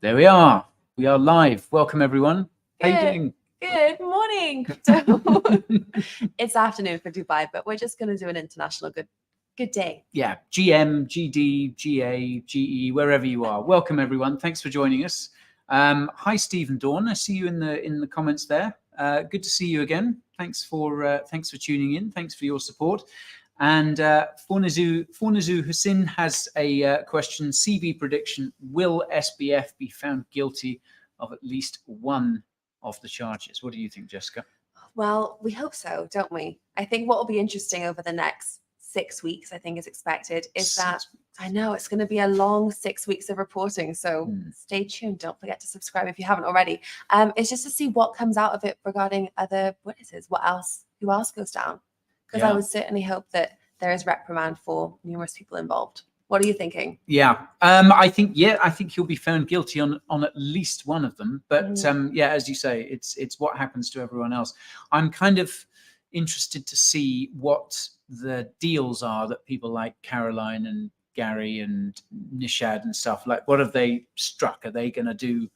There we are. We are live. Welcome, everyone. How you doing? Good morning. It's afternoon for Dubai, but we're just going to do an international good day. Yeah, GM, GD, GA, GE, wherever you are. Welcome, everyone. Thanks for joining us. Hi, Stephen Dawn. I see you in the comments there. Good to see you again. Thanks for tuning in. Thanks for your support. And Fornazu Hussein has a question. CB prediction: will SBF be found guilty of at least one of the charges? What do you think, Jessica? Well, we hope so, don't we? I think what will be interesting over the next 6 weeks, I think is expected, is that I know it's going to be a long 6 weeks of reporting. So stay tuned. Don't forget to subscribe if you haven't already. It's just to see what comes out of it regarding other witnesses. Who else goes down? Because I would certainly hope that there is reprimand for numerous people involved. What are you thinking? Yeah, I think he'll be found guilty on at least one of them. But yeah, as you say, it's what happens to everyone else. I'm kind of interested to see what the deals are that people like Caroline and Gary and Nishad and stuff, like, what have they struck? Are they going to do,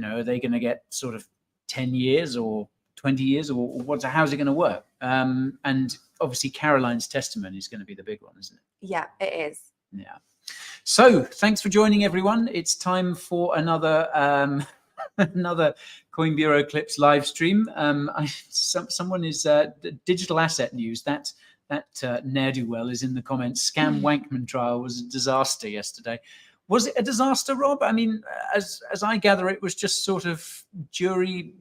are they going to get sort of 10 years or 20 years or how's it going to work? And obviously Caroline's testimony is going to be the big one, isn't it? Yeah, it is. Yeah. So thanks for joining, everyone. It's time for another another Coin Bureau Clips live stream. Someone is digital asset news. That ne'er-do-well is in the comments. Scam Wankman trial was a disaster yesterday. Was it a disaster, Rob? I mean, as I gather, it was just sort of jury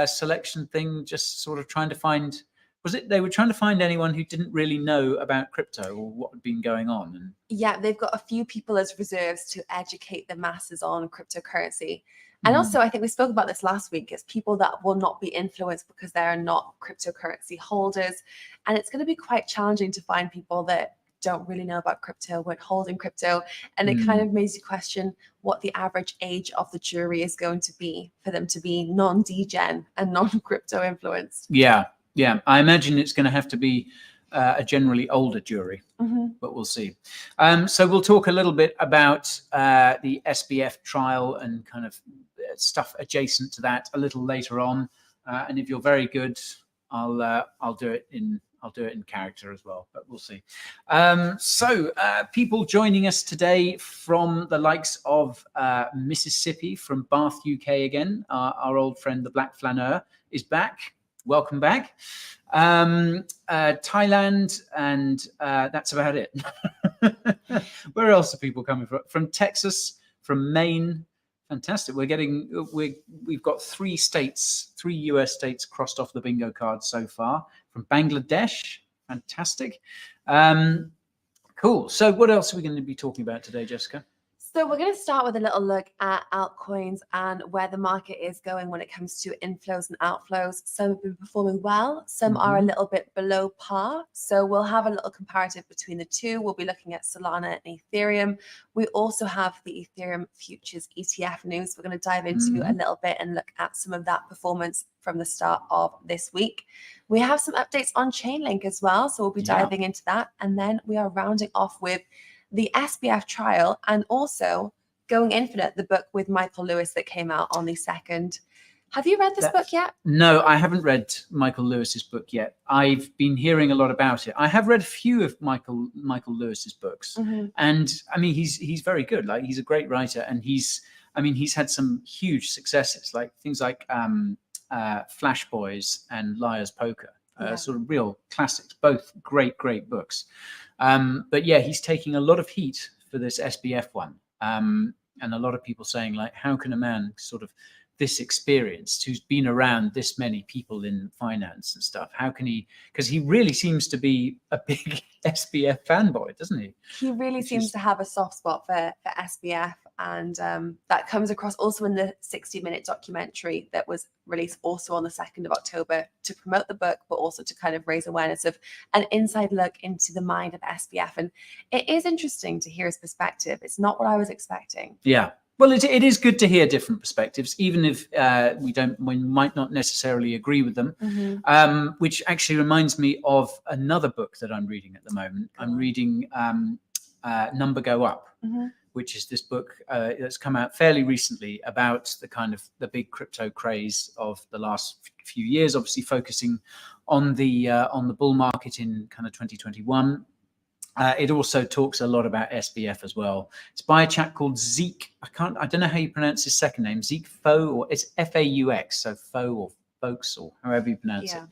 selection thing, just sort of trying to find. Was it they were trying to find anyone who didn't really know about crypto or what had been going on? And yeah, they've got a few people as reserves to educate the masses on cryptocurrency. And also, I think we spoke about this last week, it's people that will not be influenced because they are not cryptocurrency holders. And it's going to be quite challenging to find people that don't really know about crypto, weren't holding crypto. And it kind of makes you question what the average age of the jury is going to be for them to be non-degen and non-crypto influenced. Yeah, I imagine it's going to have to be a generally older jury, but we'll see. So we'll talk a little bit about the SBF trial and kind of stuff adjacent to that a little later on. And if you're very good, I'll do it in character as well, but we'll see. So people joining us today from the likes of Mississippi, from Bath, UK again. Our old friend, the Black Flaneur, is back. Welcome back. Thailand, and that's about it. Where else are people coming from? From Texas, from Maine. Fantastic. We've got 3 US states crossed off the bingo card so far. From Bangladesh. Fantastic. Cool. So what else are we going to be talking about today, Jessica? So we're going to start with a little look at altcoins and where the market is going when it comes to inflows and outflows. Some have been performing well, some are a little bit below par. So we'll have a little comparative between the two. We'll be looking at Solana and Ethereum. We also have the Ethereum Futures ETF news. We're going to dive into a little bit and look at some of that performance from the start of this week. We have some updates on Chainlink as well. So we'll be diving into that. And then we are rounding off with the SBF trial and also Going Infinite, the book with Michael Lewis that came out on the 2nd. Have you read this book yet? No, I haven't read Michael Lewis's book yet. I've been hearing a lot about it. I have read a few of Michael Lewis's books, and I mean he's very good. Like, he's a great writer, and he's had some huge successes, like things like Flash Boys and Liar's Poker. Sort of real classics, both great books. But yeah, he's taking a lot of heat for this SBF one. And a lot of people saying, like, how can a man sort of this experienced, who's been around this many people in finance and stuff, how can he, because he really seems to be a big SBF fanboy, doesn't he? He really seems to have a soft spot for SBF, and that comes across also in the 60-minute documentary that was released also on the 2nd of October to promote the book, but also to kind of raise awareness of an inside look into the mind of SBF. And it is interesting to hear his perspective. It's not what I was expecting. Yeah. Well, it is good to hear different perspectives, even if we might not necessarily agree with them. Which actually reminds me of another book that I'm reading at the moment. I'm reading Number Go Up, which is this book that's come out fairly recently about the big crypto craze of the last few years, obviously focusing on the bull market in kind of 2021. It also talks a lot about SBF as well. It's by a chap called Zeke. I don't know how you pronounce his second name. Zeke Faux, or it's F-A-U-X, so Faux or Folks, or however you pronounce it.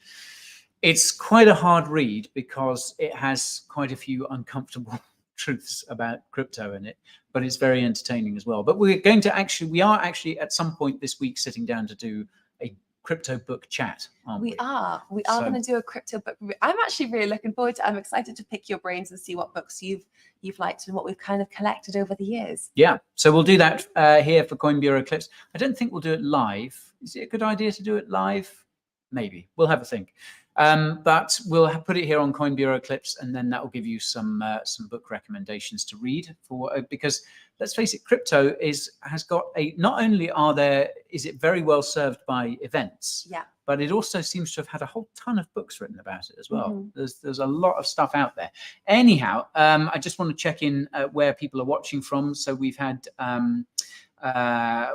It's quite a hard read because it has quite a few uncomfortable truths about crypto in it, but it's very entertaining as well. But we are actually at some point this week sitting down to do a crypto book chat, aren't we? We are going to do a crypto book. I'm actually really looking forward to it. I'm excited to pick your brains and see what books you've liked and what we've kind of collected over the years. Yeah, so we'll do that here for Coin Bureau Clips. I don't think we'll do it live. Is it a good idea to do it live? Maybe. We'll have a think. But we'll put it here on Coin Bureau Clips, and then that will give you some book recommendations to read because let's face it, crypto has got not only is it very well served by events, but it also seems to have had a whole ton of books written about it as well. There's a lot of stuff out there. Anyhow, I just want to check in where people are watching from. So we've had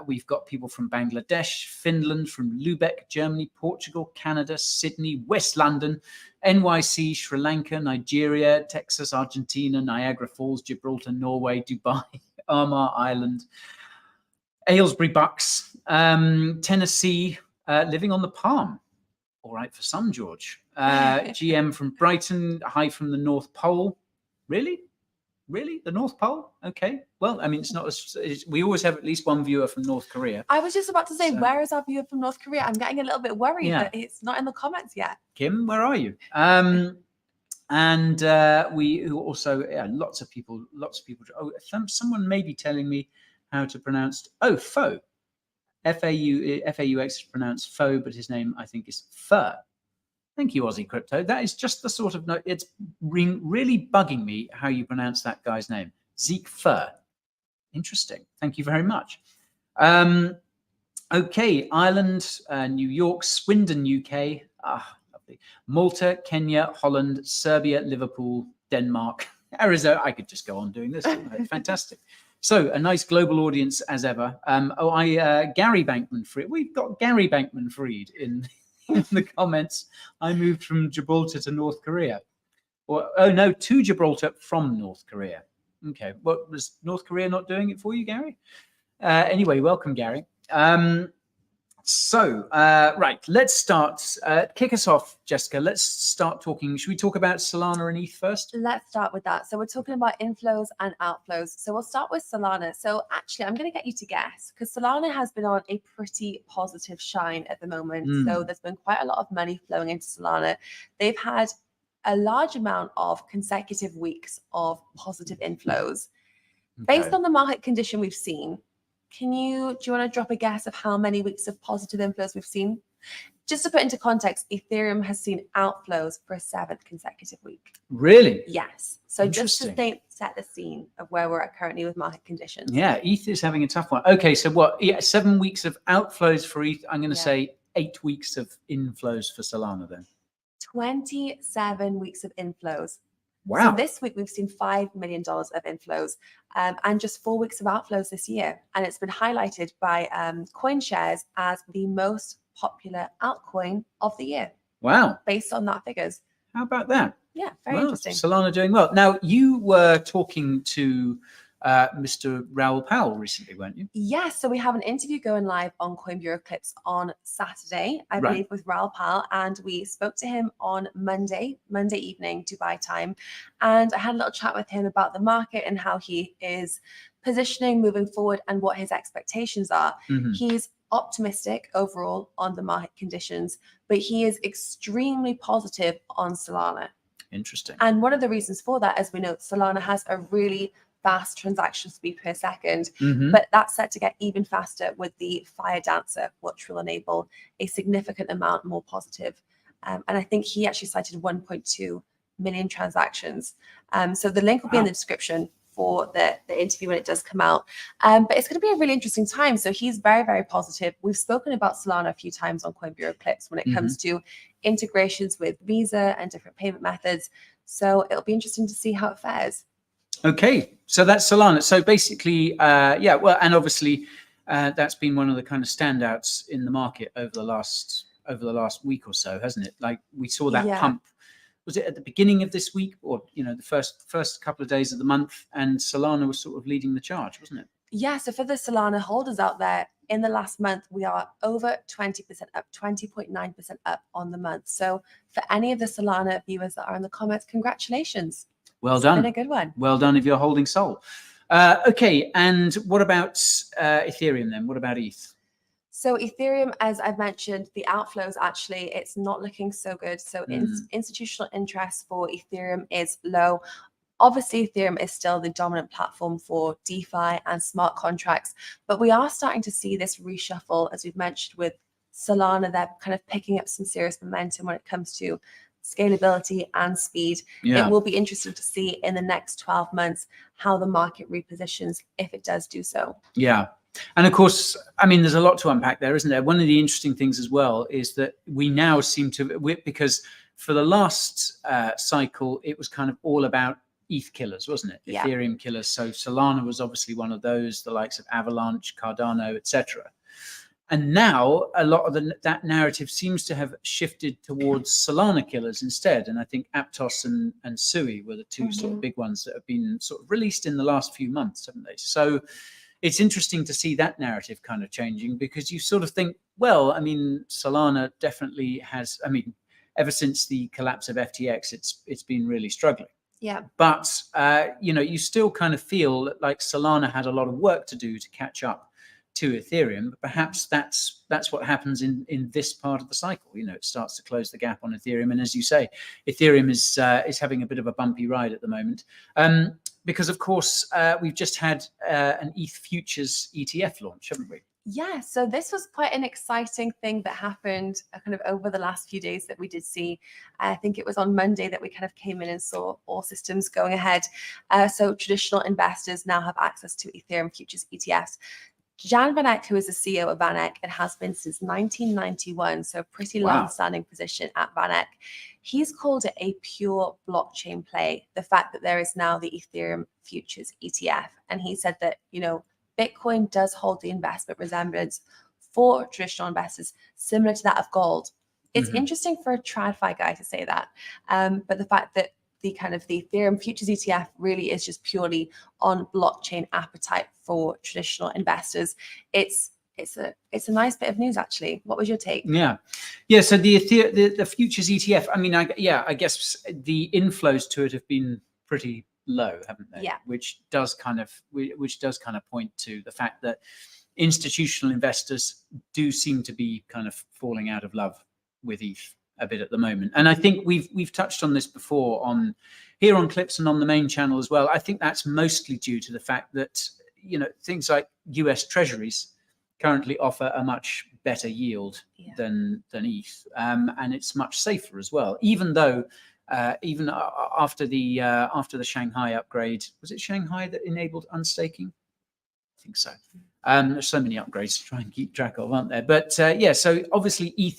we've got people from Bangladesh, Finland, from Lubeck, Germany, Portugal, Canada, Sydney, West London, NYC, Sri Lanka, Nigeria, Texas, Argentina, Niagara Falls, Gibraltar, Norway, Dubai, Armagh Island, Aylesbury Bucks, Tennessee, living on the Palm. All right for some, George. GM from Brighton, hi from the North Pole. Really? The North Pole? Okay. Well, I mean, it's not we always have at least one viewer from North Korea. I was just about to say, where is our viewer from North Korea? I'm getting a little bit worried that it's not in the comments yet. Kim, where are you? And we also, lots of people. Oh, someone may be telling me how to pronounce. Oh, Faux. F-A-U-X is pronounced Faux, but his name I think is Fur. Thank you, Aussie Crypto. That is just the sort of note. It's really bugging me how you pronounce that guy's name. Zeke Fur. Interesting. Thank you very much. Okay, Ireland, New York, Swindon, UK. Lovely. Malta, Kenya, Holland, Serbia, Liverpool, Denmark, Arizona. I could just go on doing this. Fantastic. So a nice global audience as ever. Gary Bankman-Fried. We've got Gary Bankman-Fried in the comments. I moved from Gibraltar to North Korea. To Gibraltar from North Korea. Okay, what was North Korea not doing it for you, Gary? Anyway, welcome, Gary. Right, let's start. Kick us off, Jessica. Let's start talking. Should we talk about Solana and ETH first? Let's start with that. So we're talking about inflows and outflows. So we'll start with Solana. So actually, I'm going to get you to guess because Solana has been on a pretty positive shine at the moment. So there's been quite a lot of money flowing into Solana. They've had a large amount of consecutive weeks of positive inflows. Based on the market condition we've seen, do you want to drop a guess of how many weeks of positive inflows we've seen? Just to put into context, Ethereum has seen outflows for a 7th consecutive week. Really? Yes. So just to set the scene of where we're at currently with market conditions. Yeah, ETH is having a tough one. Okay, so what? Yeah, 7 weeks of outflows for ETH. I'm going to say 8 weeks of inflows for Solana then. 27 weeks of inflows. Wow. So this week we've seen $5 million of inflows and just 4 weeks of outflows this year. And it's been highlighted by CoinShares as the most popular altcoin of the year. Wow. Based on that figures. How about that? Yeah, very interesting. Solana doing well. Now, you were talking to Mr. Raoul Pal recently, weren't you? Yes. So we have an interview going live on Coin Bureau Clips on Saturday, I believe, with Raoul Pal. And we spoke to him on Monday evening, Dubai time. And I had a little chat with him about the market and how he is positioning moving forward and what his expectations are. He's optimistic overall on the market conditions, but he is extremely positive on Solana. Interesting. And one of the reasons for that, as we know, Solana has a really fast transaction speed per second, but that's set to get even faster with the Fire Dancer, which will enable a significant amount more positive. And I think he actually cited 1.2 million transactions. So the link will be in the description for the interview when it does come out. But it's going to be a really interesting time. So he's very, very positive. We've spoken about Solana a few times on Coin Bureau Clips when it comes to integrations with Visa and different payment methods. So it'll be interesting to see how it fares. Okay, so that's Solana. So basically, yeah, well, and obviously that's been one of the kind of standouts in the market over the last week or so, hasn't it? Like we saw that pump. Was it at the beginning of this week, or the first couple of days of the month? And Solana was sort of leading the charge, wasn't it? Yeah. So for the Solana holders out there, in the last month, we are over 20% up, 20.9% up on the month. So for any of the Solana viewers that are in the comments, congratulations. Well done. It's been a good one. Well done if you're holding Sol. Okay, and what about Ethereum then? What about ETH? So Ethereum, as I've mentioned, the outflows, actually, it's not looking so good. So institutional interest for Ethereum is low. Obviously, Ethereum is still the dominant platform for DeFi and smart contracts, but we are starting to see this reshuffle, as we've mentioned with Solana. They're kind of picking up some serious momentum when it comes to scalability and speed. It will be interesting to see in the next 12 months how the market repositions if it does do so. Yeah. And of course, I mean, there's a lot to unpack there, isn't there? One of the interesting things as well is that we now seem to, because for the last cycle, it was kind of all about ETH killers, wasn't it? Yeah. Ethereum killers. So Solana was obviously one of those, the likes of Avalanche, Cardano, etc. And now a lot of that narrative seems to have shifted towards Solana killers instead. And I think Aptos and Sui were the two sort of big ones that have been sort of released in the last few months, haven't they? So it's interesting to see that narrative kind of changing, because you sort of think, well, I mean, Solana definitely has, I mean, ever since the collapse of FTX, it's been really struggling. Yeah. But, you still kind of feel like Solana had a lot of work to do to catch up to Ethereum. But perhaps that's what happens in this part of the cycle. It starts to close the gap on Ethereum. And as you say, Ethereum is having a bit of a bumpy ride at the moment. Because, of course, we've just had an ETH Futures ETF launch, haven't we? Yeah, so this was quite an exciting thing that happened kind of over the last few days that we did see. I think it was on Monday that we kind of came in and saw all systems going ahead. So traditional investors now have access to Ethereum Futures ETFs. VanEck, who is the CEO of VanEck, and has been since 1991, so a pretty long-standing position at VanEck. He's called it a pure blockchain play, the fact that there is now the Ethereum Futures ETF. And he said that, Bitcoin does hold the investment resemblance for traditional investors, similar to that of gold. It's interesting for a TradFi guy to say that, but the fact that the Ethereum Futures ETF really is just purely on blockchain appetite for traditional investors. It's a nice bit of news, actually. What was your take? Yeah. So the Futures ETF, I mean, I guess the inflows to it have been pretty low, haven't they? Yeah. Which does kind of point to the fact that institutional investors do seem to be kind of falling out of love with ETH a bit at the moment. And I think we've touched on this before on Clips and on the main channel as well. I think that's mostly due to the fact that things like US Treasuries currently offer a much better yield than ETH, and it's much safer as well. Even though even after the Shanghai upgrade, was it Shanghai that enabled unstaking? I think so. There's so many upgrades to try and keep track of, aren't there? But so obviously ETH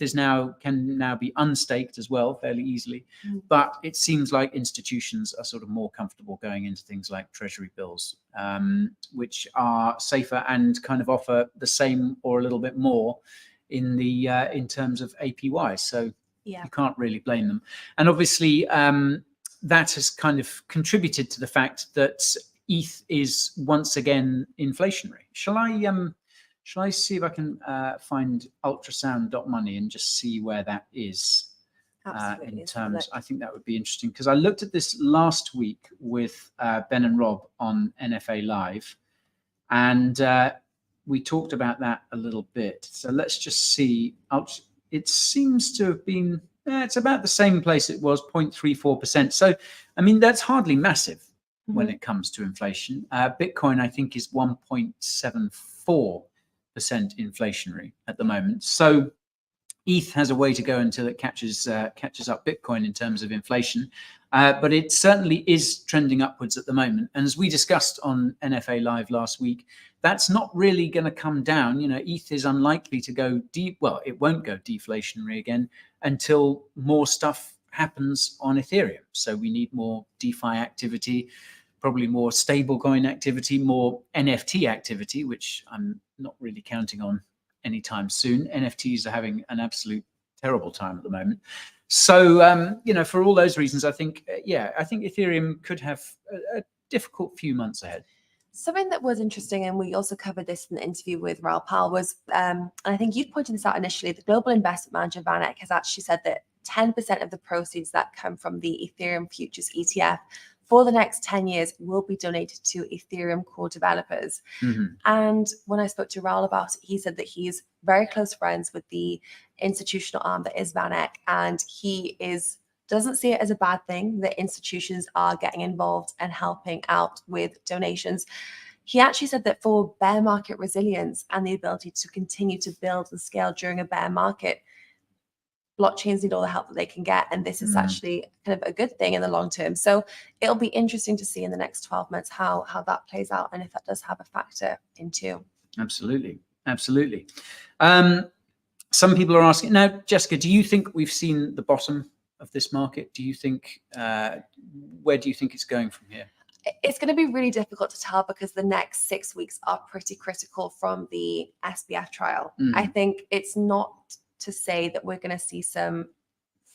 can now be unstaked as well fairly easily. But it seems like institutions are sort of more comfortable going into things like treasury bills, which are safer and kind of offer the same or a little bit more in terms of APY. So you can't really blame them. And obviously that has kind of contributed to the fact that ETH is once again inflationary. Shall I see if I can find ultrasound.money and just see where that is in terms? I think that would be interesting, because I looked at this last week with Ben and Rob on NFA Live, and we talked about that a little bit. So let's just see. It seems to have been, it's about the same place it was, 0.34%. So, I mean, that's hardly massive when it comes to inflation. Bitcoin, I think, is 1.74% inflationary at the moment. So ETH has a way to go until it catches up Bitcoin in terms of inflation. But it certainly is trending upwards at the moment. And as we discussed on NFA Live last week, that's not really going to come down. ETH is unlikely to go deep. Well, it won't go deflationary again until more stuff happens on Ethereum. So we need more DeFi activity. probably more stablecoin activity, more NFT activity, which I'm not really counting on anytime soon. NFTs are having an absolute terrible time at the moment. So, you know, for all those reasons, I think, I think Ethereum could have a difficult few months ahead. Something that was interesting, and we also covered this in the interview with Raoul Pal, was, and I think you pointed this out initially, the global investment manager VanEck has actually said that 10% of the proceeds that come from the Ethereum Futures ETF for the next 10 years will be donated to Ethereum core developers. And when I spoke to Raoul about it, he said that he's very close friends with the institutional arm that is VanEck, and he doesn't see it as a bad thing that institutions are getting involved and helping out with donations. He actually said that for bear market resilience and the ability to continue to build and scale during a bear market, blockchains need all the help that they can get, and this is actually kind of a good thing in the long term. So it'll be interesting to see in the next 12 months how that plays out, and if that does have a factor into. Absolutely. Some people are asking now, Jessica, do you think we've seen the bottom of this market? Do you think, where do you think it's going from here? It's going to be really difficult to tell because the next 6 weeks are pretty critical from the SBF trial. I think it's not to say that we're going to see some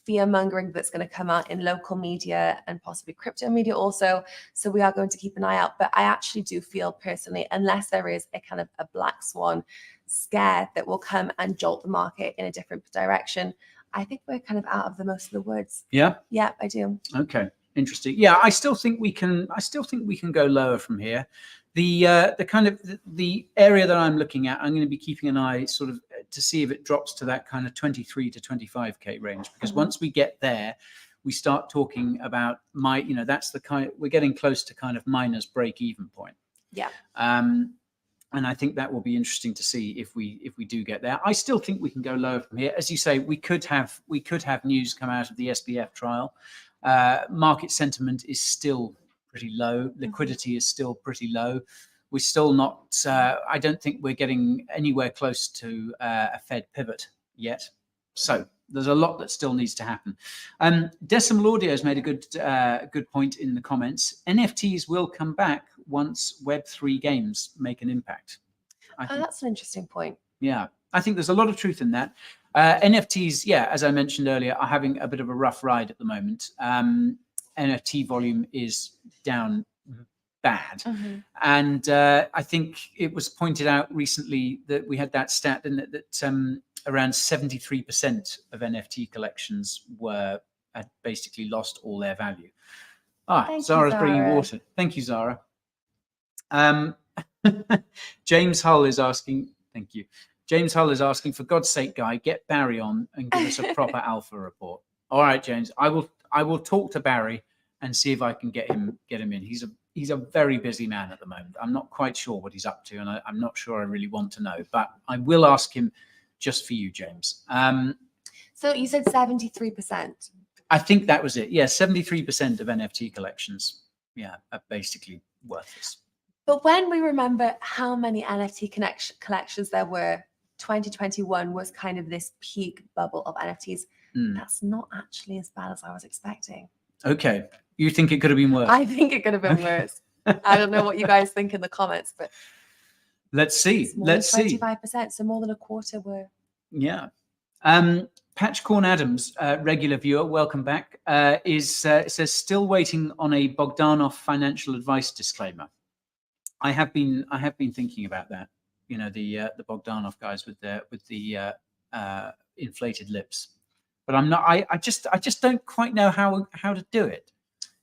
fear mongering that's going to come out in local media and possibly crypto media also. So we are going to keep an eye out. But I actually do feel personally, unless there is a kind of a black swan scare that will come and jolt the market in a different direction, I think we're kind of out of the most of the woods. Yeah, I do. Okay, interesting. Yeah, I still think we can go lower from here. The kind of the area that I'm looking at, I'm going to be keeping an eye sort of to see if it drops to that kind of 23 to 25k range, because once we get there, we start talking about that's the kind, we're getting close to kind of miners break even point. Yeah. And I think that will be interesting to see if we do get there. I still think we can go lower from here. As you say, we could have news come out of the SBF trial. Market sentiment is still pretty low. Liquidity is still pretty low. We're still not. I don't think we're getting anywhere close to a Fed pivot yet. So there's a lot that still needs to happen. Decimal Audio has made a good point in the comments. NFTs will come back once Web3 games make an impact. That's an interesting point. Yeah, I think there's a lot of truth in that. NFTs, as I mentioned earlier, are having a bit of a rough ride at the moment. NFT volume is down bad. And I think it was pointed out recently that we had that stat, didn't it, that around 73% of NFT collections had basically lost all their value. Zara's bringing water. Thank you, Zara. James Hull is asking, thank you. James Hull is asking, for God's sake, Guy, get Barry on and give us a proper alpha report. All right, James, I will talk to Barry and see if I can get him in. He's a very busy man at the moment. I'm not quite sure what he's up to, and I'm not sure I really want to know, but I will ask him just for you, James. So you said 73%. I think that was it. Yeah, 73% of NFT collections, are basically worthless. But when we remember how many NFT collections there were, 2021 was kind of this peak bubble of NFTs. That's not actually as bad as I was expecting. Okay. You think it could have been worse? I think it could have been worse. I don't know what you guys think in the comments, but let's see. Let's see. 25%, so more than a quarter were. Yeah. Patchcorn Adams, regular viewer, welcome back. Says still waiting on a Bogdanov financial advice disclaimer. I have been thinking about that. You know, the Bogdanov guys with the inflated lips, but I'm not. I just don't quite know how to do it.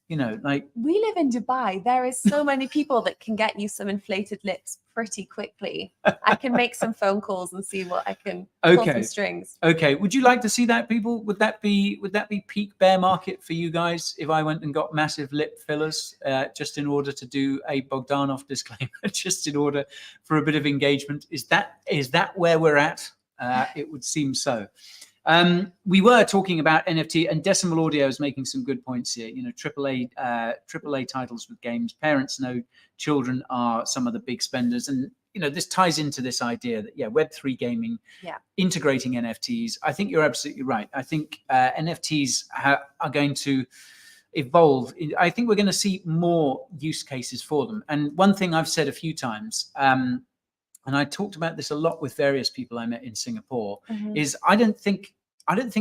You know, like, we live in Dubai. There is so many people that can get you some inflated lips pretty quickly. I can make some phone calls and see what I can pull some strings. Okay. Would you like to see that, people? Would that be peak bear market for you guys if I went and got massive lip fillers just in order to do a Bogdanov disclaimer, just in order for a bit of engagement? Is that where we're at? It would seem so. We were talking about NFT, and Decimal Audio is making some good points here. You know, AAA titles with games. Parents know children are some of the big spenders, and you know this ties into this idea that Web3 gaming, integrating NFTs. I think you're absolutely right. I think NFTs are going to, evolve. I think we're going to see more use cases for them. And one thing I've said a few times, and I talked about this a lot with various people I met in Singapore, is I don't think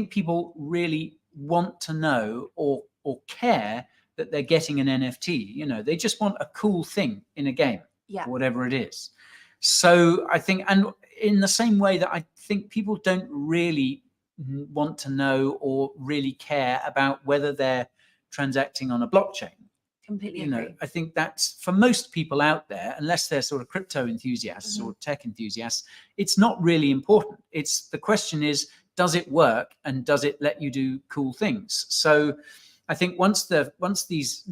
people really want to know or care that they're getting an NFT. You know, they just want a cool thing in a game, whatever it is. So I think, and in the same way that I think people don't really want to know or really care about whether they're transacting on a blockchain. Completely agree. I think that's, for most people out there, unless they're sort of crypto enthusiasts or tech enthusiasts, it's not really important. It's, the question is, does it work and does it let you do cool things? So I think once this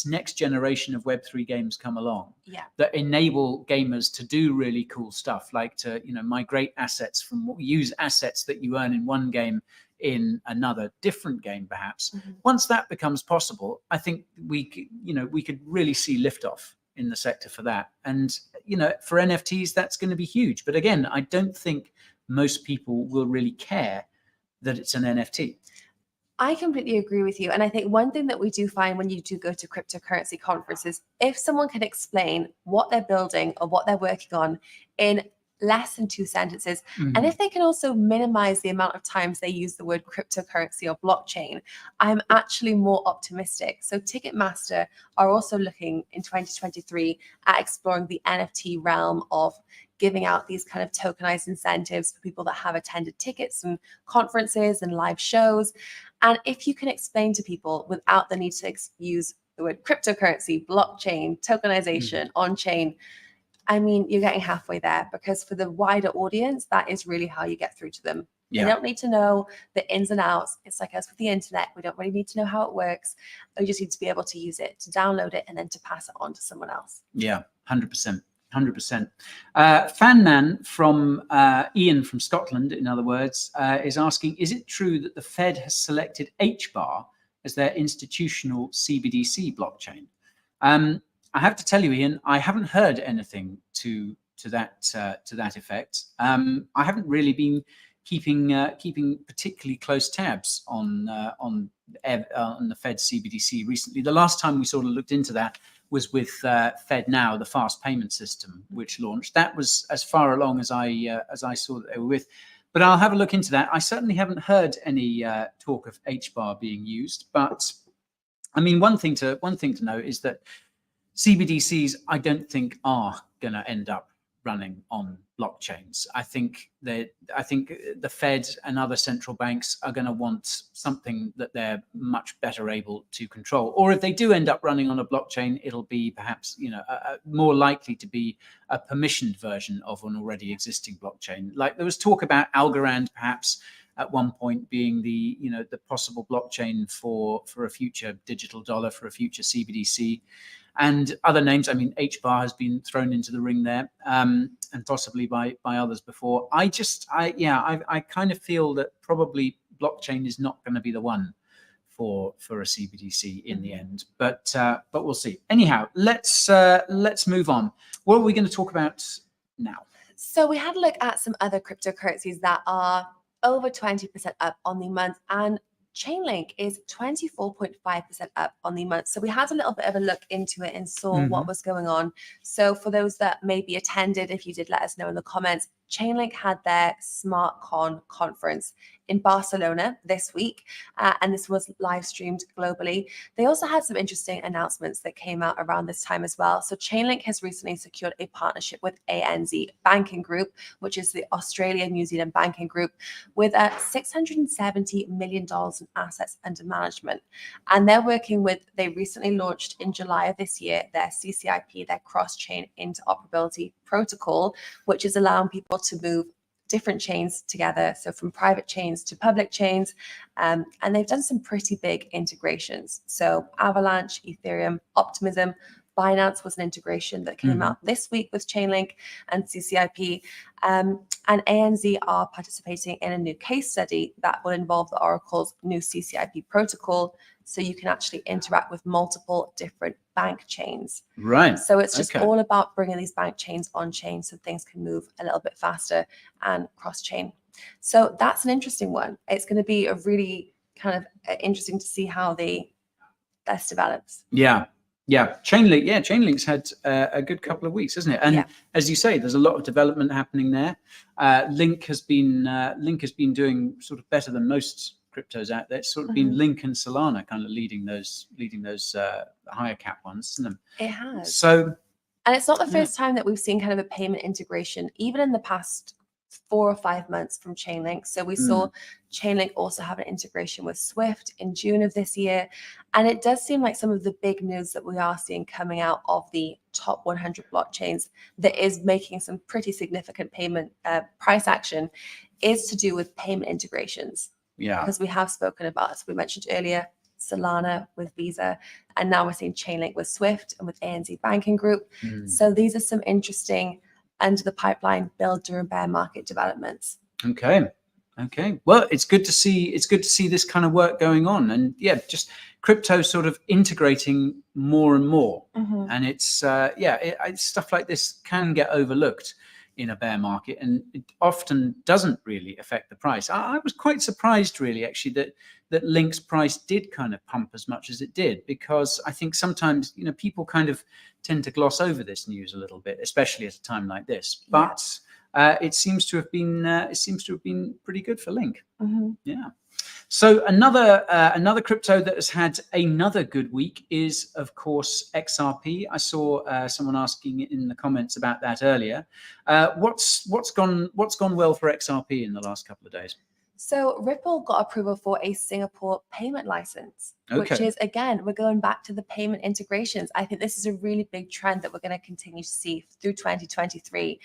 next generation of Web3 games come along, that enable gamers to do really cool stuff, like to, you know, migrate assets use assets that you earn in one game in another different game, perhaps. Once that becomes possible, I think we could really see liftoff in the sector for that. And, you know, for NFTs, that's going to be huge. But again, I don't think most people will really care that it's an NFT. I completely agree with you. And I think one thing that we do find when you do go to cryptocurrency conferences, if someone can explain what they're building or what they're working on in less than 2 sentences, and if they can also minimize the amount of times they use the word cryptocurrency or blockchain, I'm actually more optimistic. So Ticketmaster are also looking in 2023 at exploring the NFT realm of giving out these kind of tokenized incentives for people that have attended tickets and conferences and live shows. And if you can explain to people without the need to use the word cryptocurrency, blockchain, tokenization, on-chain, I mean, you're getting halfway there, because for the wider audience, that is really how you get through to them. They don't need to know the ins and outs. It's like us with the internet. We don't really need to know how it works. We just need to be able to use it, to download it, and then to pass it on to someone else. Yeah, 100%. 100%. Fanman from Ian from Scotland, in other words, is asking, is it true that the Fed has selected HBAR as their institutional CBDC blockchain? I have to tell you, Ian, I haven't heard anything to that effect. I haven't really been keeping particularly close tabs on the Fed CBDC recently. The last time we sort of looked into that was with FedNow, the fast payment system, which launched. That was as far along as I saw that they were with. But I'll have a look into that. I certainly haven't heard any talk of HBAR being used. But I mean, one thing to note is that CBDCs, I don't think, are going to end up running on blockchains. I think the Fed and other central banks are going to want something that they're much better able to control. Or if they do end up running on a blockchain, it'll be perhaps, you know, more likely to be a permissioned version of an already existing blockchain. Like there was talk about Algorand perhaps at one point being the, you know, the possible blockchain for a future digital dollar, for a future CBDC. And other names, I mean, HBAR has been thrown into the ring there, and possibly by others before. I kind of feel that probably blockchain is not going to be the one for a CBDC in the end, but we'll see. Anyhow, let's move on. What are we going to talk about now? So we had a look at some other cryptocurrencies that are over 20% up on the month, and Chainlink is 24.5% up on the month. So we had a little bit of a look into it and saw what was going on. So for those that maybe attended, if you did, let us know in the comments. Chainlink had their SmartCon conference in Barcelona this week, and this was live streamed globally. They also had some interesting announcements that came out around this time as well. So Chainlink has recently secured a partnership with ANZ Banking Group, which is the Australia-New Zealand banking group, with $670 million in assets under management. And they're working with, they recently launched in July of this year, their CCIP, their cross-chain interoperability protocol, which is allowing people to move different chains together, so from private chains to public chains, and they've done some pretty big integrations. So Avalanche, Ethereum, Optimism, Binance was an integration that came out this week with Chainlink and CCIP, and ANZ are participating in a new case study that will involve the Oracle's new CCIP protocol, so you can actually interact with multiple different bank chains. Right. So it's just all about bringing these bank chains on chain so things can move a little bit faster and cross chain. So that's an interesting one. It's going to be a really kind of interesting to see how they less developed. Yeah. Chainlink. Yeah, Chainlink's had a good couple of weeks, hasn't it? And as you say, there's a lot of development happening there. Link has been doing sort of better than most cryptos out there. It's sort of been Link and Solana kind of leading those higher cap ones, isn't it? It has. So, and it's not the first time that we've seen kind of a payment integration, even in the past 4 or 5 months from Chainlink. So we saw Chainlink also have an integration with Swift in June of this year. And it does seem like some of the big news that we are seeing coming out of the top 100 blockchains that is making some pretty significant payment price action is to do with payment integrations. Yeah. Because we have spoken about, as we mentioned earlier, Solana with Visa, and now we're seeing Chainlink with Swift and with ANZ Banking Group. So these are some interesting under the pipeline build during bear market developments. Okay. Well, it's good to see this kind of work going on, and yeah, just crypto sort of integrating more and more. And it's stuff like this can get overlooked in a bear market, and it often doesn't really affect the price. I was quite surprised, really, actually, that Link's price did kind of pump as much as it did, because I think sometimes people kind of tend to gloss over this news a little bit, especially at a time like this. But it seems to have been pretty good for Link. Yeah. So another crypto that has had another good week is, of course, XRP. I saw someone asking in the comments about that earlier. What's gone well for XRP in the last couple of days? So Ripple got approval for a Singapore payment license, which is, again, we're going back to the payment integrations. I think this is a really big trend that we're going to continue to see through 2023.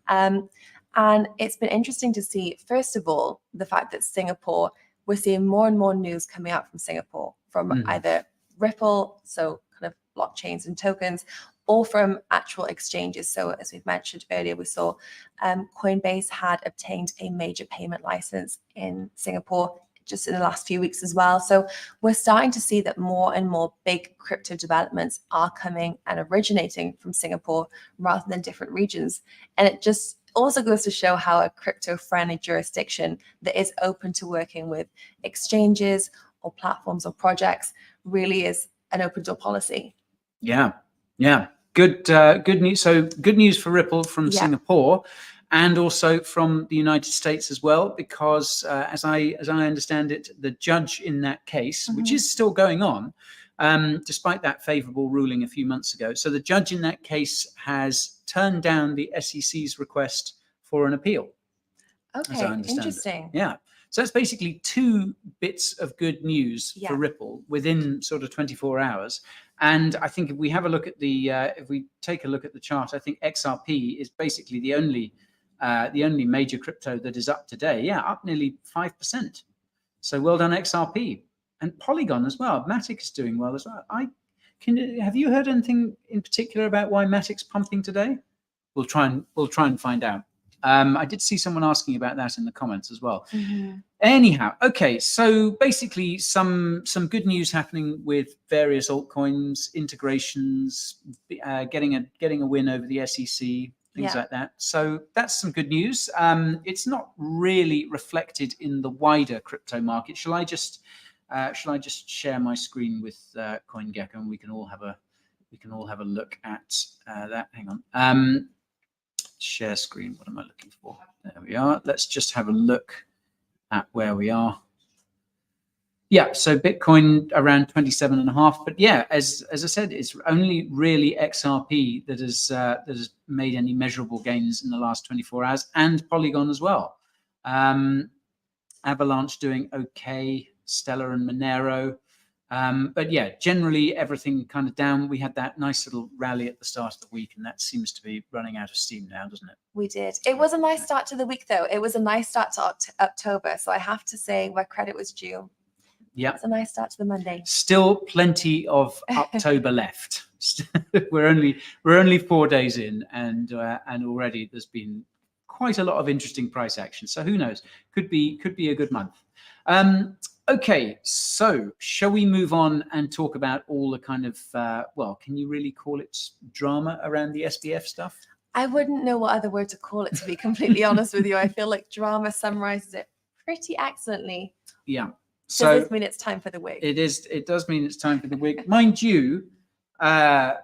And it's been interesting to see, first of all, the fact that Singapore, we're seeing more and more news coming out from Singapore, from either Ripple, so kind of blockchains and tokens, or from actual exchanges. So as we've mentioned earlier, we saw Coinbase had obtained a major payment license in Singapore just in the last few weeks as well. So we're starting to see that more and more big crypto developments are coming and originating from Singapore rather than different regions. And it just also goes to show how a crypto-friendly jurisdiction that is open to working with exchanges or platforms or projects really is an open door policy. Yeah. Good news. So good news for Ripple from Singapore, and also from the United States as well, because as I understand it, the judge in that case, which is still going on, despite that favorable ruling a few months ago. So the judge in that case has turned down the SEC's request for an appeal. Okay, as I understand interesting. Yeah. So that's basically 2 bits of good news for Ripple within sort of 24 hours. And I think if we have a look at if we take a look at the chart, I think XRP is basically the only major crypto that is up today. Yeah, up nearly 5%. So well done, XRP. And Polygon as well. Matic is doing well as well. Have you heard anything in particular about why Matic's pumping today? We'll try and find out. I did see someone asking about that in the comments as well. Anyhow, okay, so basically some good news happening with various altcoins, integrations, getting a win over the SEC, things like that. So that's some good news. It's not really reflected in the wider crypto market. Shall I just share my screen with CoinGecko, and we can all have a look at that. Hang on. Share screen. What am I looking for? There we are. Let's just have a look at where we are. Yeah, so Bitcoin around 27.5. But yeah, as I said, it's only really XRP that has made any measurable gains in the last 24 hours, and Polygon as well. Avalanche doing okay, Stellar and Monero. But yeah, generally everything kind of down. We had that nice little rally at the start of the week, and that seems to be running out of steam now, doesn't it? We did. It was a nice start to the week, though. It was a nice start to October. So I have to say, where credit was due. Yeah, it's a nice start to the Monday. Still plenty of October left. We're only 4 days in, and already there's been quite a lot of interesting price action. So who knows? Could be a good month. Okay, so shall we move on and talk about all the kind of, well, can you really call it drama around the SBF stuff? I wouldn't know what other word to call it, to be completely honest with you. I feel like drama summarizes it pretty excellently. Yeah. So does this mean it's time for the wig? It is. It does mean it's time for the wig, mind you. There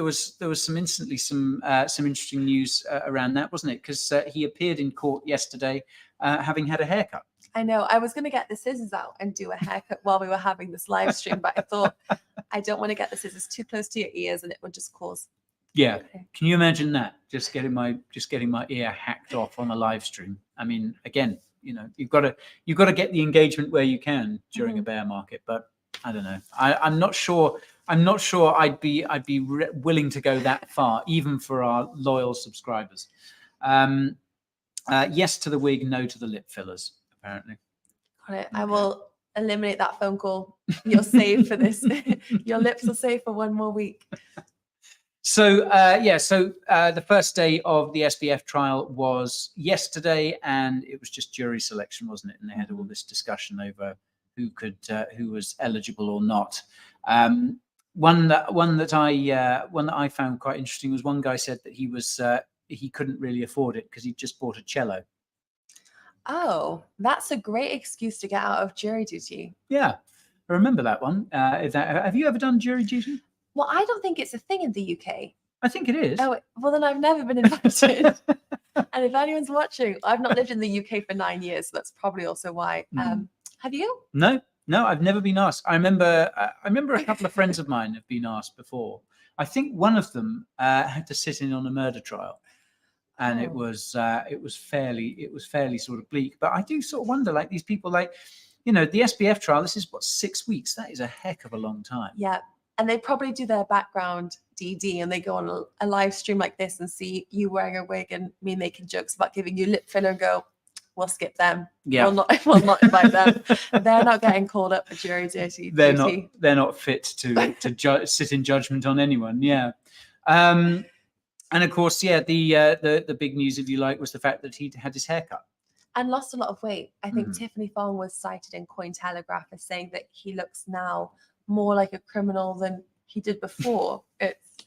was some interesting news around that, wasn't it? Because he appeared in court yesterday, having had a haircut. I know. I was going to get the scissors out and do a haircut while we were having this live stream, but I thought I don't want to get the scissors too close to your ears, and it would just cause. Yeah. Can you imagine that? Just getting my ear hacked off on a live stream. I mean, again, you've got to get the engagement where you can during a bear market. But I don't know. I'm not sure. I'd be willing to go that far, even for our loyal subscribers. Yes to the wig, no to the lip fillers. Apparently. Got it. I will eliminate that phone call. You're safe for this. Your lips are safe for one more week. So the first day of the SBF trial was yesterday, and it was just jury selection, wasn't it? And they had all this discussion over who was eligible or not. One that I found quite interesting was one guy said that he couldn't really afford it because he'd just bought a cello. Oh, that's a great excuse to get out of jury duty. Yeah, I remember that one. Have you ever done jury duty? Well, I don't think it's a thing in the UK. I think it is. Oh, well, then I've never been invited. And if anyone's watching, I've not lived in the UK for 9 years, so that's probably also why. Have you? No, I've never been asked. I remember a couple of friends of mine have been asked before. I think one of them had to sit in on a murder trial. And it was fairly sort of bleak. But I do sort of wonder, like these people, like, the SBF trial, this is what, 6 weeks? That is a heck of a long time. Yeah. And they probably do their background DD and they go on a live stream like this and see you wearing a wig and me making jokes about giving you lip filler and go, we'll skip them. Yeah. We'll not invite them. They're not getting called up for jury duty. They're not fit to sit in judgment on anyone. Yeah. And of course, yeah, the big news, if you like, was the fact that he had his hair cut. And lost a lot of weight. I think Tiffany Fong was cited in Cointelegraph as saying that he looks now more like a criminal than he did before. It's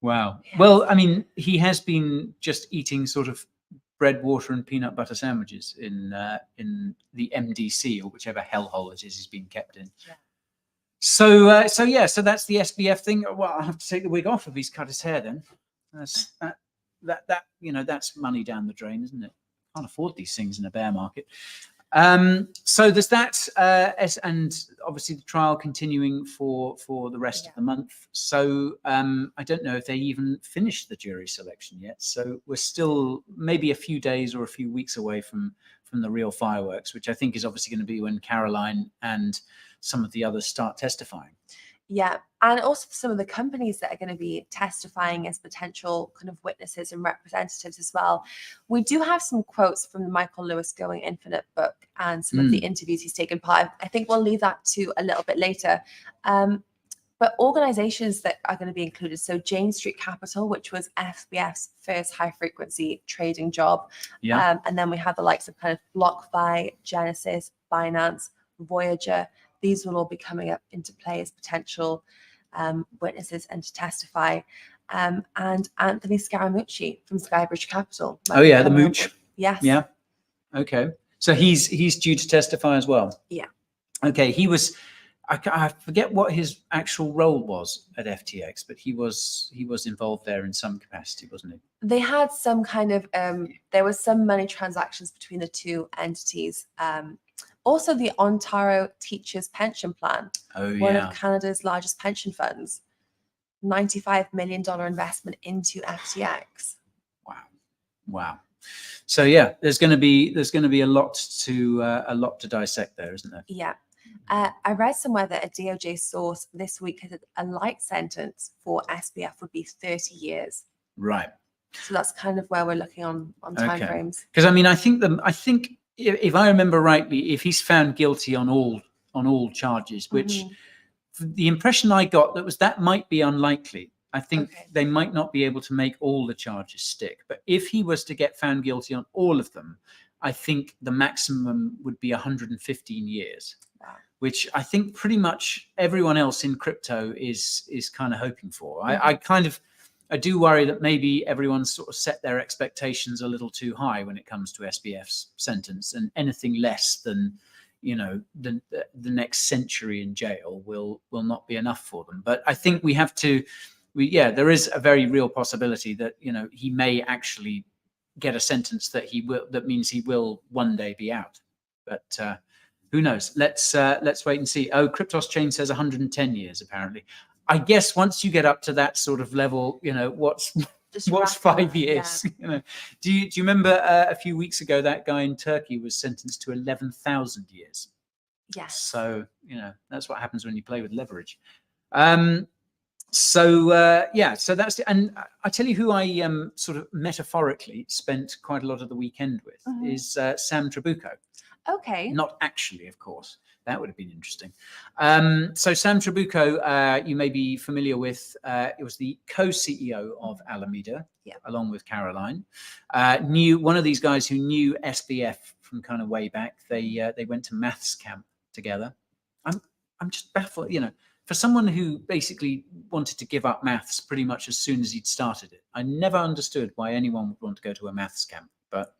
wow. Yes. Well, I mean, he has been just eating sort of bread, water, and peanut butter sandwiches in the MDC or whichever hellhole it is he's been kept in. Yeah. So that's the SBF thing. Well, I'll have to take the wig off if he's cut his hair. Then that's money down the drain, isn't it? Can't afford these things in a bear market. So there's that, and obviously the trial continuing for the rest of the month. So I don't know if they even finished the jury selection yet. So we're still maybe a few days or a few weeks away from the real fireworks, which I think is obviously going to be when Caroline and some of the others start testifying. Yeah, and also some of the companies that are going to be testifying as potential kind of witnesses and representatives as well. We do have some quotes from the Michael Lewis Going Infinite book and some of the interviews he's taken part of. I think we'll leave that to a little bit later. But organizations that are going to be included, so Jane Street Capital, which was SBF's first high-frequency trading job. Yeah. And then we have the likes of kind of BlockFi, Genesis, Binance, Voyager. These will all be coming up into play as potential witnesses and to testify. And Anthony Scaramucci from Skybridge Capital. Oh, yeah, the Mooch. Yes. Yeah. Okay. So he's due to testify as well. Yeah. Okay. He was, I forget what his actual role was at FTX, but he was involved there in some capacity, wasn't he? They had some kind of, there was some money transactions between the two entities. Also, the Ontario Teachers Pension Plan, one of Canada's largest pension funds, $95 million investment into FTX. Wow. So yeah, there's going to be a lot to dissect there, isn't there? Yeah. I read somewhere that a DOJ source this week has a light sentence for SBF would be 30 years. Right. So that's kind of where we're looking on timeframes. Because I mean, I think. If I remember rightly, if he's found guilty on all charges, which the impression I got that might be unlikely. I think they might not be able to make all the charges stick. But if he was to get found guilty on all of them, I think the maximum would be 115 years, which I think pretty much everyone else in crypto is kind of hoping for. I do worry that maybe everyone's sort of set their expectations a little too high when it comes to SBF's sentence, and anything less than, you know, the next century in jail will not be enough for them. But I think we have to, there is a very real possibility that, you know, he may actually get a sentence that means he will one day be out. But who knows? Let's wait and see. Oh, Cryptos Chain says 110 years apparently. I guess once you get up to that sort of level, you know, what's 5 years? Yeah. You know, do you remember a few weeks ago that guy in Turkey was sentenced to 11,000 years? Yes. So you know that's what happens when you play with leverage. So that's it. And I tell you who I sort of metaphorically spent quite a lot of the weekend with is Sam Trabucco. Okay. Not actually, of course. That would have been interesting. So Sam Trabucco, you may be familiar with. It was the co-CEO of Alameda, along with Caroline. Knew one of these guys who knew SBF from kind of way back. They went to maths camp together. I'm just baffled, you know, for someone who basically wanted to give up maths pretty much as soon as he'd started it. I never understood why anyone would want to go to a maths camp, but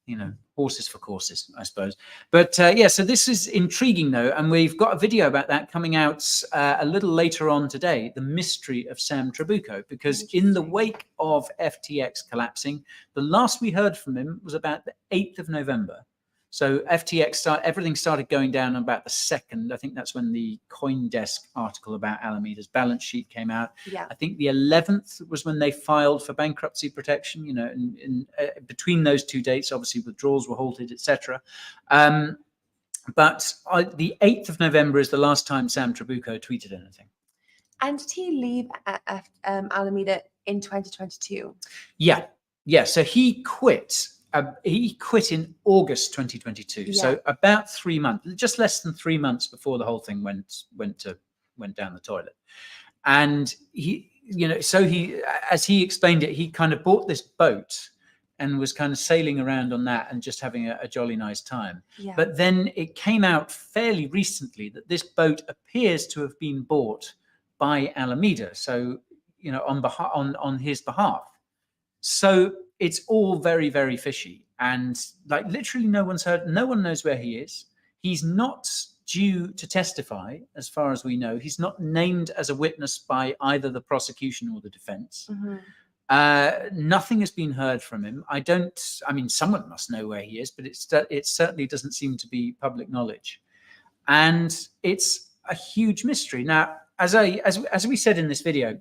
you know, horses for courses, I suppose. But so this is intriguing though, and we've got a video about that coming out a little later on today, the mystery of Sam Trabucco, because in the wake of FTX collapsing, the last we heard from him was about the 8th of November. So everything started going down on about the 2nd. I think that's when the CoinDesk article about Alameda's balance sheet came out. Yeah. I think the 11th was when they filed for bankruptcy protection. You know, in between those two dates, obviously withdrawals were halted, etc. But the 8th of November is the last time Sam Trabucco tweeted anything. And did he leave Alameda in 2022? Yeah. So he quit. He quit in August 2022. Yeah. So about 3 months, just less than 3 months before the whole thing went down the toilet. And he, you know, so he, as he explained it, he kind of bought this boat and was kind of sailing around on that and just having a jolly nice time. Yeah. But then it came out fairly recently that this boat appears to have been bought by Alameda. So, you know, on his behalf. So it's all very, very fishy. And like literally no one knows where he is. He's not due to testify, as far as we know. He's not named as a witness by either the prosecution or the defense. Nothing has been heard from him. I mean, someone must know where he is, but it certainly doesn't seem to be public knowledge. And it's a huge mystery. Now, as we said in this video,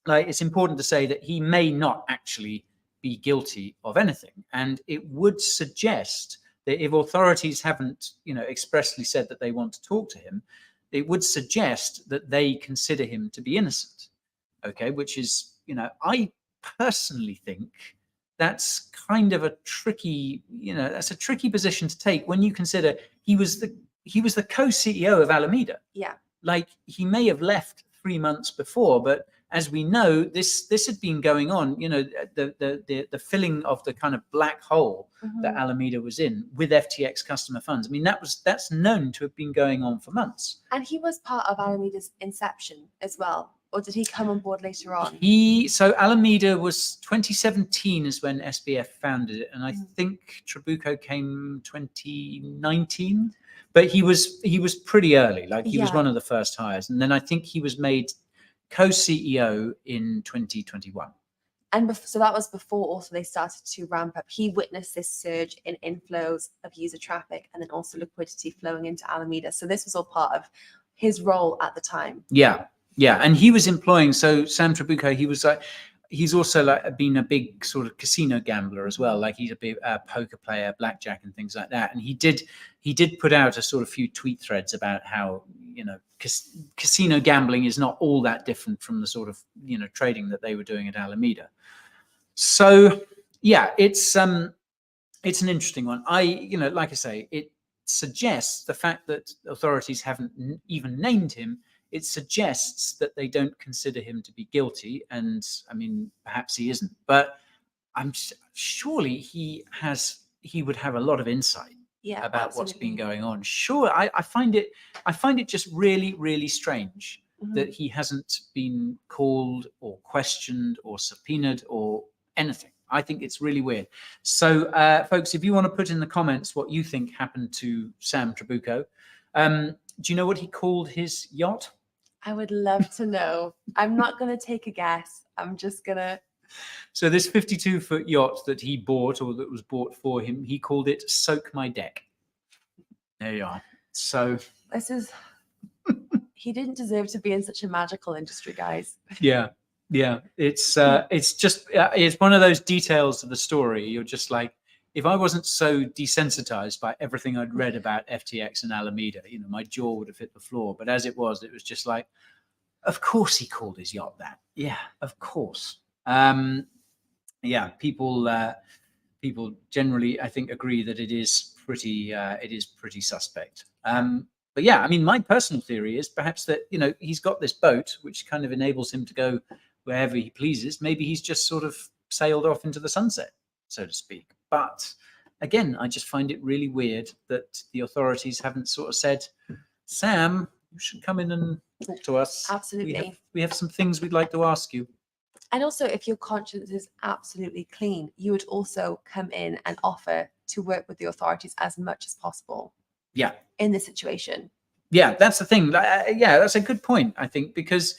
like, it's important to say that he may not actually be guilty of anything. And it would suggest that if authorities haven't, you know, expressly said that they want to talk to him, it would suggest that they consider him to be innocent. Okay, which is, you know, I personally think that's kind of a tricky, you know, that's a tricky position to take when you consider he was the co-CEO of Alameda. Yeah. Like, he may have left 3 months before, but as we know, this had been going on, you know, the filling of the kind of black hole that Alameda was in with FTX customer funds. I mean, that's known to have been going on for months. And he was part of Alameda's inception as well, or did he come on board later on? So Alameda was 2017 is when SBF founded it, and I think Trabucco came 2019. But he was pretty early, like he was one of the first hires, and then I think he was made co-CEO in 2021. And so that was before also they started to ramp up. He witnessed this surge in inflows of user traffic and then also liquidity flowing into Alameda. So this was all part of his role at the time. Yeah. And he was employing, so Sam Trabucco, he's also like been a big sort of casino gambler as well. Like he's a big poker player, blackjack and things like that. And he did put out a sort of few tweet threads about how, you know, casino gambling is not all that different from the sort of, you know, trading that they were doing at Alameda. So yeah, it's an interesting one. You know, like I say, it suggests the fact that authorities haven't even named him. It suggests that they don't consider him to be guilty. And I mean, perhaps he isn't, but surely he would have a lot of insight about what's been going on. Sure. I find it just really, really strange that he hasn't been called or questioned or subpoenaed or anything. I think it's really weird. So, folks, if you want to put in the comments what you think happened to Sam Trabucco, do you know what he called his yacht? I would love to know. I'm not going to take a guess. I'm just going to. So this 52-foot yacht that he bought, or that was bought for him, he called it Soak My Deck. There you are. So this is, he didn't deserve to be in such a magical industry, guys. Yeah. It's just, it's one of those details of the story. You're just like, if I wasn't so desensitized by everything I'd read about FTX and Alameda, you know, my jaw would have hit the floor. But as it was just like, of course he called his yacht that. Yeah, of course. Yeah, people generally, I think, agree that it is pretty suspect. But yeah, I mean, my personal theory is perhaps that, you know, he's got this boat which kind of enables him to go wherever he pleases. Maybe he's just sort of sailed off into the sunset, so to speak. But again, I just find it really weird that the authorities haven't sort of said, Sam, you should come in and talk to us. Absolutely. We have some things we'd like to ask you. And also, if your conscience is absolutely clean, you would also come in and offer to work with the authorities as much as possible. Yeah. In this situation. Yeah, that's the thing. Yeah, that's a good point, I think, because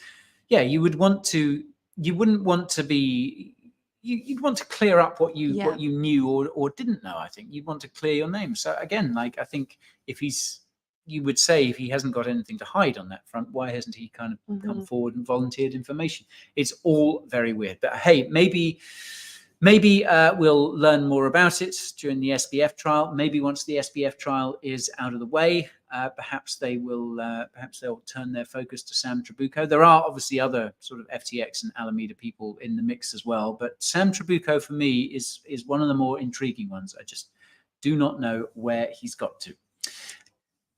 yeah, you wouldn't want to be, you'd want to clear up what you knew or didn't know. I think you'd want to clear your name. So again, like, I think you would say if he hasn't got anything to hide on that front, why hasn't he kind of come forward and volunteered information? It's all very weird. But hey, maybe we'll learn more about it during the SBF trial. Maybe once the SBF trial is out of the way, perhaps they'll turn their focus to Sam Trabucco. There are obviously other sort of FTX and Alameda people in the mix as well, but Sam Trabucco for me is one of the more intriguing ones. I just do not know where he's got to.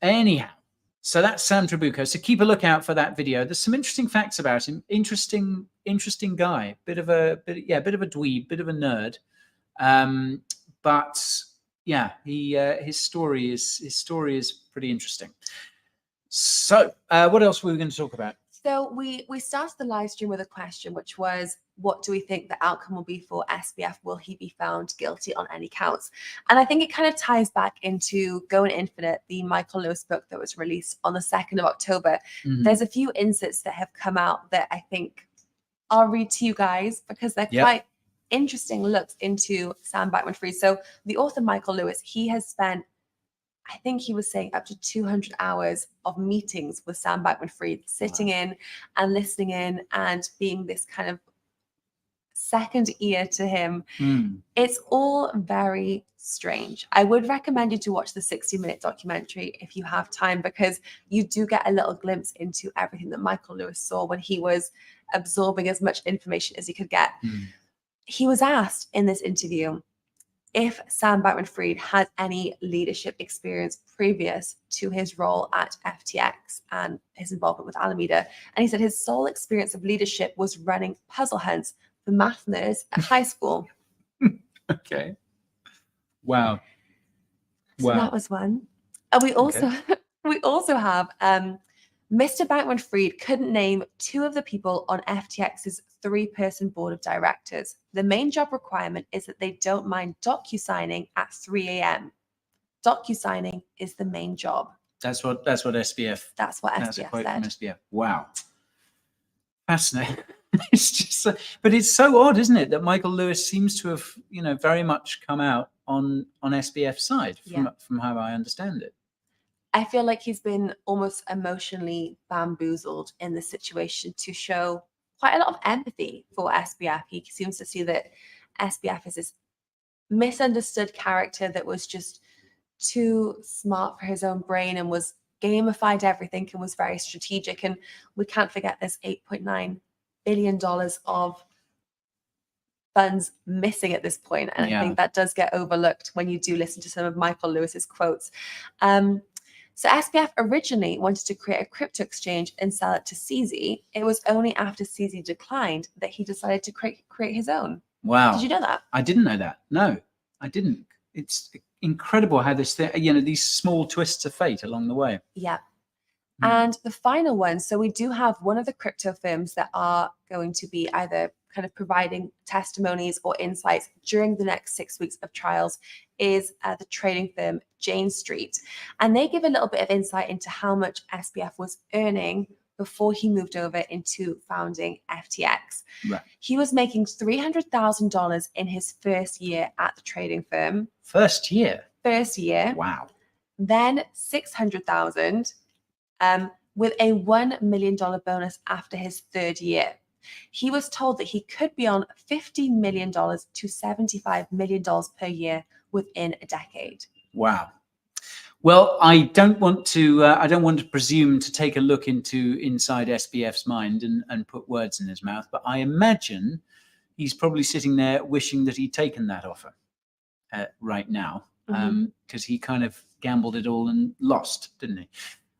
Anyhow, so that's Sam Trabucco. So keep a lookout for that video. There's some interesting facts about him. Interesting guy. Bit of a dweeb, bit of a nerd. But yeah, his story is pretty interesting. So what else were we going to talk about? So we started the live stream with a question, which was, what do we think the outcome will be for SBF? Will he be found guilty on any counts? And I think it kind of ties back into Going Infinite, the Michael Lewis book that was released on the 2nd of October. There's a few insights that have come out that I think I'll read to you guys because they're quite interesting looks into Sam Bankman-Fried. So the author, Michael Lewis, he has spent, I think he was saying, up to 200 hours of meetings with Sam Bankman-Fried, sitting in and listening in and being this kind of second ear to him. It's all very strange. I would recommend you to watch the 60-minute documentary if you have time, because you do get a little glimpse into everything that Michael Lewis saw when he was absorbing as much information as he could get. He was asked in this interview if Sam Bankman-Fried had any leadership experience previous to his role at FTX and his involvement with Alameda. And he said his sole experience of leadership was running puzzle hunts for math nerds at high school. Okay. Wow. So that was one. And we also have Mr. Bankman-Fried couldn't name 2 of the people on FTX's 3-person board of directors. The main job requirement is that they don't mind docu-signing at 3 a.m. Docu-signing is the main job. That's what SBF. That's what That's a SBF quote said. from SBF. Wow. Fascinating. It's just, but it's so odd, isn't it, that Michael Lewis seems to have, you know, very much come out on SBF's side from how I understand it. I feel like he's been almost emotionally bamboozled in this situation to show quite a lot of empathy for SBF. He seems to see that SBF is this misunderstood character that was just too smart for his own brain and was gamified everything and was very strategic. And we can't forget there's $8.9 billion of funds missing at this point. And I think that does get overlooked when you do listen to some of Michael Lewis's quotes. So SBF originally wanted to create a crypto exchange and sell it to CZ. It was only after CZ declined that he decided to create his own. Wow. Did you know that? I didn't know that. No, I didn't. It's incredible how this thing, you know, these small twists of fate along the way. Yeah. And the final one, so we do have one of the crypto firms that are going to be either kind of providing testimonies or insights during the next 6 weeks of trials is the trading firm Jane Street. And they give a little bit of insight into how much SBF was earning before he moved over into founding FTX. Right. He was making $300,000 in his first year at the trading firm. First year? First year. Wow. Then $600,000 with a $1 million bonus after his third year. He was told that he could be on $50 million to $75 million per year within a decade. Wow. Well, I don't want to presume to take a look inside SBF's mind and put words in his mouth, but I imagine he's probably sitting there wishing that he'd taken that offer right now, because he kind of gambled it all and lost, didn't he?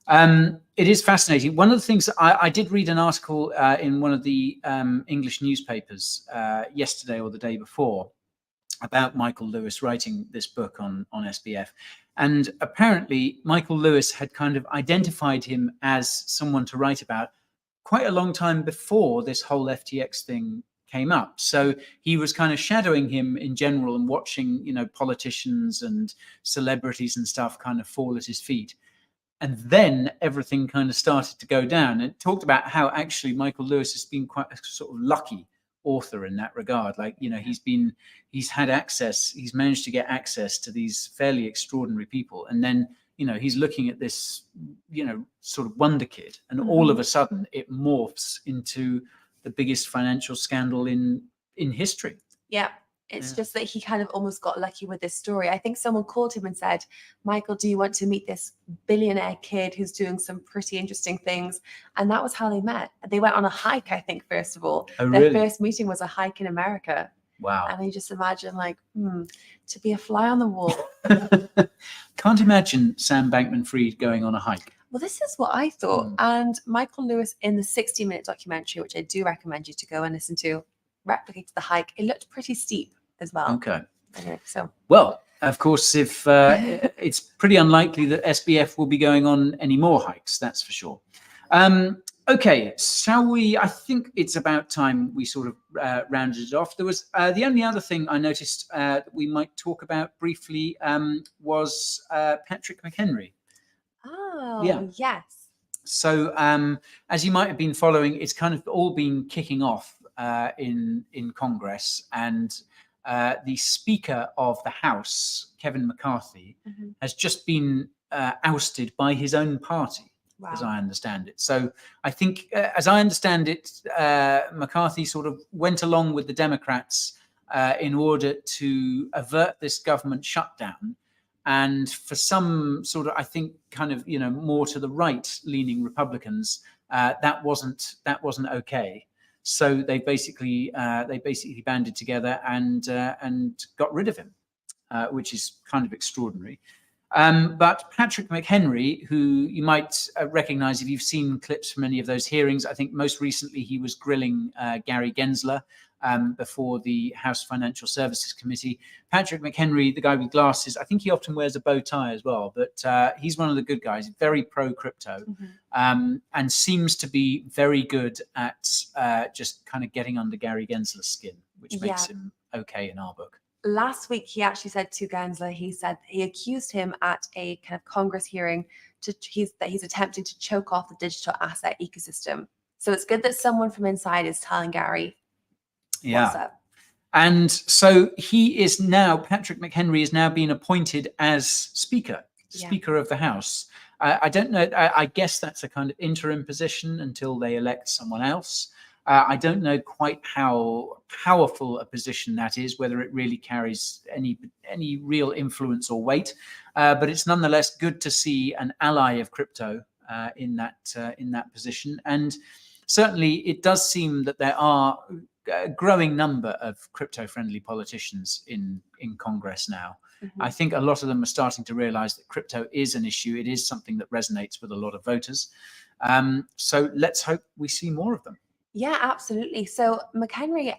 It is fascinating. One of the things I did read an article in one of the English newspapers yesterday or the day before about Michael Lewis writing this book on SBF. And apparently Michael Lewis had kind of identified him as someone to write about quite a long time before this whole FTX thing came up. So he was kind of shadowing him in general and watching, you know, politicians and celebrities and stuff kind of fall at his feet. And then everything kind of started to go down. It talked about how actually Michael Lewis has been quite a sort of lucky author in that regard. Like, you know, he's had access, he's managed to get access to these fairly extraordinary people. And then, you know, he's looking at this, you know, sort of wonder kid, and all of a sudden it morphs into the biggest financial scandal in history. Yeah. It's just that he kind of almost got lucky with this story. I think someone called him and said, Michael, do you want to meet this billionaire kid who's doing some pretty interesting things? And that was how they met. They went on a hike, I think, first of all. Oh, Their really? first meeting was a hike in America. Wow. And you just imagine, like, to be a fly on the wall. Can't imagine Sam Bankman-Fried going on a hike. Well, this is what I thought. And Michael Lewis in the 60-minute documentary, which I do recommend you to go and listen to, replicates the hike. It looked pretty steep as well. Okay. Anyway, so. Well, of course, if it's pretty unlikely that SBF will be going on any more hikes, that's for sure. Okay, shall we? I think it's about time we sort of rounded it off. There was the only other thing I noticed that we might talk about briefly was Patrick McHenry. Oh, yeah. Yes. So as you might have been following, it's kind of all been kicking off in Congress, and the Speaker of the House, Kevin McCarthy, has just been ousted by his own party, as I understand it. So I think, as I understand it, McCarthy sort of went along with the Democrats in order to avert this government shutdown. And for some sort of, I think, kind of, you know, more to the right-leaning Republicans, that wasn't okay. So they basically banded together and got rid of him, which is kind of extraordinary. But Patrick McHenry, who you might recognize if you've seen clips from any of those hearings, I think most recently he was grilling Gary Gensler before the House Financial Services Committee. Patrick McHenry, the guy with glasses, I think he often wears a bow tie as well, but he's one of the good guys, very pro-crypto, and seems to be very good at just kind of getting under Gary Gensler's skin, which makes him okay in our book. Last week, he actually said to Gensler, he accused him at a kind of Congress hearing that he's attempting to choke off the digital asset ecosystem. So it's good that someone from inside is telling Gary what's up. And so Patrick McHenry is now being appointed as Speaker of the House. I don't know. I guess that's a kind of interim position until they elect someone else. I don't know quite how powerful a position that is, whether it really carries any real influence or weight. But it's nonetheless good to see an ally of crypto in that position. And certainly, it does seem that there are a growing number of crypto-friendly politicians in Congress now. I think a lot of them are starting to realize that crypto is an issue. It is something that resonates with a lot of voters. So let's hope we see more of them. Yeah, absolutely. So McHenry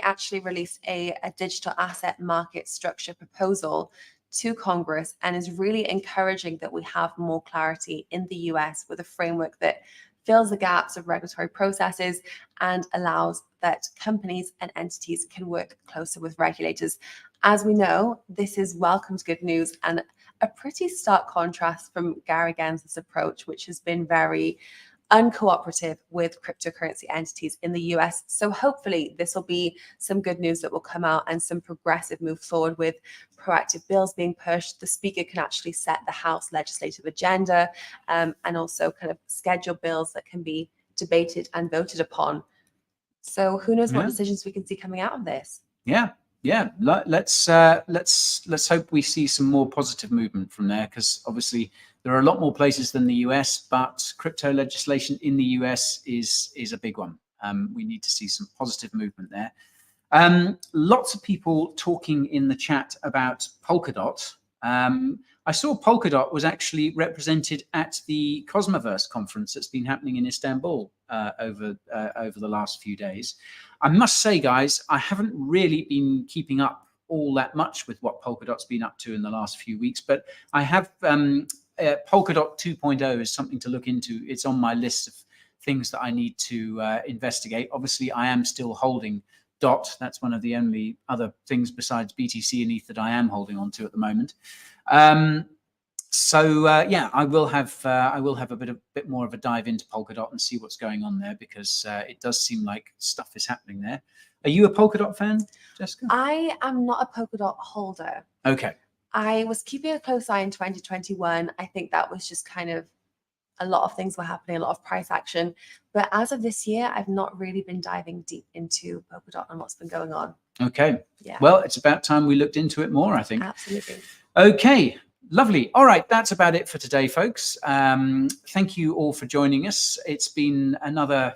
actually released a digital asset market structure proposal to Congress and is really encouraging that we have more clarity in the US with a framework that fills the gaps of regulatory processes and allows that companies and entities can work closer with regulators. As we know, this is welcomed good news and a pretty stark contrast from Gary Gensler's approach, which has been very uncooperative with cryptocurrency entities in the US. So hopefully this will be some good news that will come out and some progressive move forward with proactive bills being pushed. The speaker can actually set the House legislative agenda and also kind of schedule bills that can be debated and voted upon. So who knows what decisions we can see coming out of this? Yeah, let's hope we see some more positive movement from there, because obviously there are a lot more places than the US, but crypto legislation in the US is a big one. We need to see some positive movement there. Lots of people talking in the chat about Polkadot. I saw Polkadot was actually represented at the Cosmoverse conference that's been happening in Istanbul over the last few days. I must say, guys, I haven't really been keeping up all that much with what Polkadot's been up to in the last few weeks, but I have Polkadot 2.0 is something to look into. It's on my list of things that I need to investigate. Obviously, I am still holding DOT. That's one of the only other things besides BTC and ETH that I am holding on to at the moment. Yeah, I will have a bit more of a dive into Polkadot and see what's going on there, because it does seem like stuff is happening there. Are you a Polkadot fan, Jessica? I am not a Polkadot holder. Okay. I was keeping a close eye in 2021. I think that was just kind of a lot of things were happening, a lot of price action. But as of this year, I've not really been diving deep into Polkadot and what's been going on. Okay. Yeah. Well, it's about time we looked into it more, I think. Absolutely. Okay. Lovely. All right. That's about it for today, folks. Thank you all for joining us. It's been another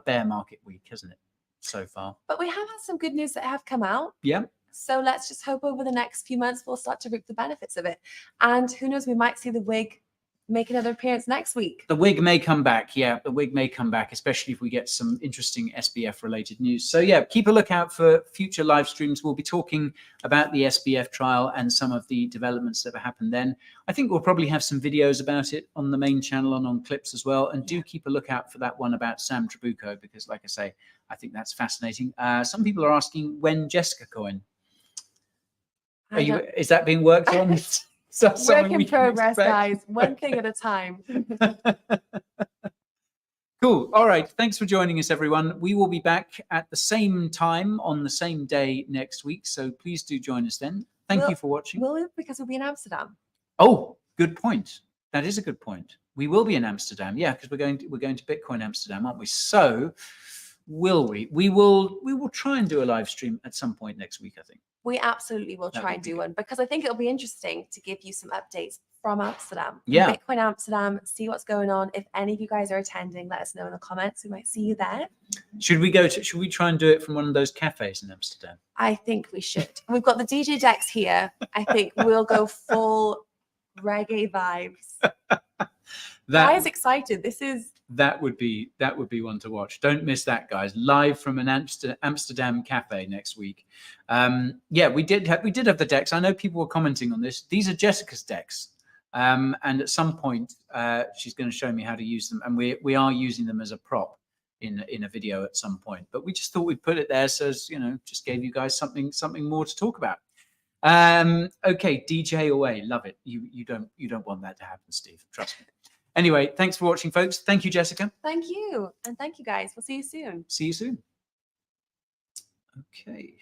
bear market week, hasn't it, so far? But we have had some good news that have come out. Yeah. So let's just hope over the next few months we'll start to reap the benefits of it. And who knows, we might see the wig make another appearance next week. The wig may come back. Yeah, the wig may come back, especially if we get some interesting SBF related news. So yeah, keep a lookout for future live streams. We'll be talking about the SBF trial and some of the developments that have happened then. I think we'll probably have some videos about it on the main channel and on clips as well. And do keep a lookout for that one about Sam Trabucco, because like I say, I think that's fascinating. Some people are asking when Jessica coin. Is that being worked on? So work in progress, guys. One thing at a time. Cool. All right. Thanks for joining us, everyone. We will be back at the same time on the same day next week. So please do join us then. Thank you for watching. Will we? Because we'll be in Amsterdam. Oh, good point. That is a good point. We will be in Amsterdam. Yeah, because we're going to Bitcoin Amsterdam, aren't we? So will we? We will try and do a live stream at some point next week, I think. We absolutely will try and do one, because I think it'll be interesting to give you some updates from Amsterdam. Yeah. Bitcoin Amsterdam, see what's going on. If any of you guys are attending, let us know in the comments. We might see you there. Should we try and do it from one of those cafes in Amsterdam? I think we should. We've got the DJ decks here. I think we'll go full reggae vibes. Guys, excited. That would be one to watch. Don't miss that, guys. Live from an Amsterdam cafe next week. Yeah, we did have the decks. I know people were commenting on this. These are Jessica's decks, and at some point she's going to show me how to use them, and we are using them as a prop in a video at some point. But we just thought we'd put it there, so as, just gave you guys something more to talk about. Okay, DJ away. Love it. You don't want that to happen, Steve. Trust me. Anyway, thanks for watching, folks. Thank you, Jessica. Thank you. And thank you, guys. We'll see you soon. See you soon. Okay.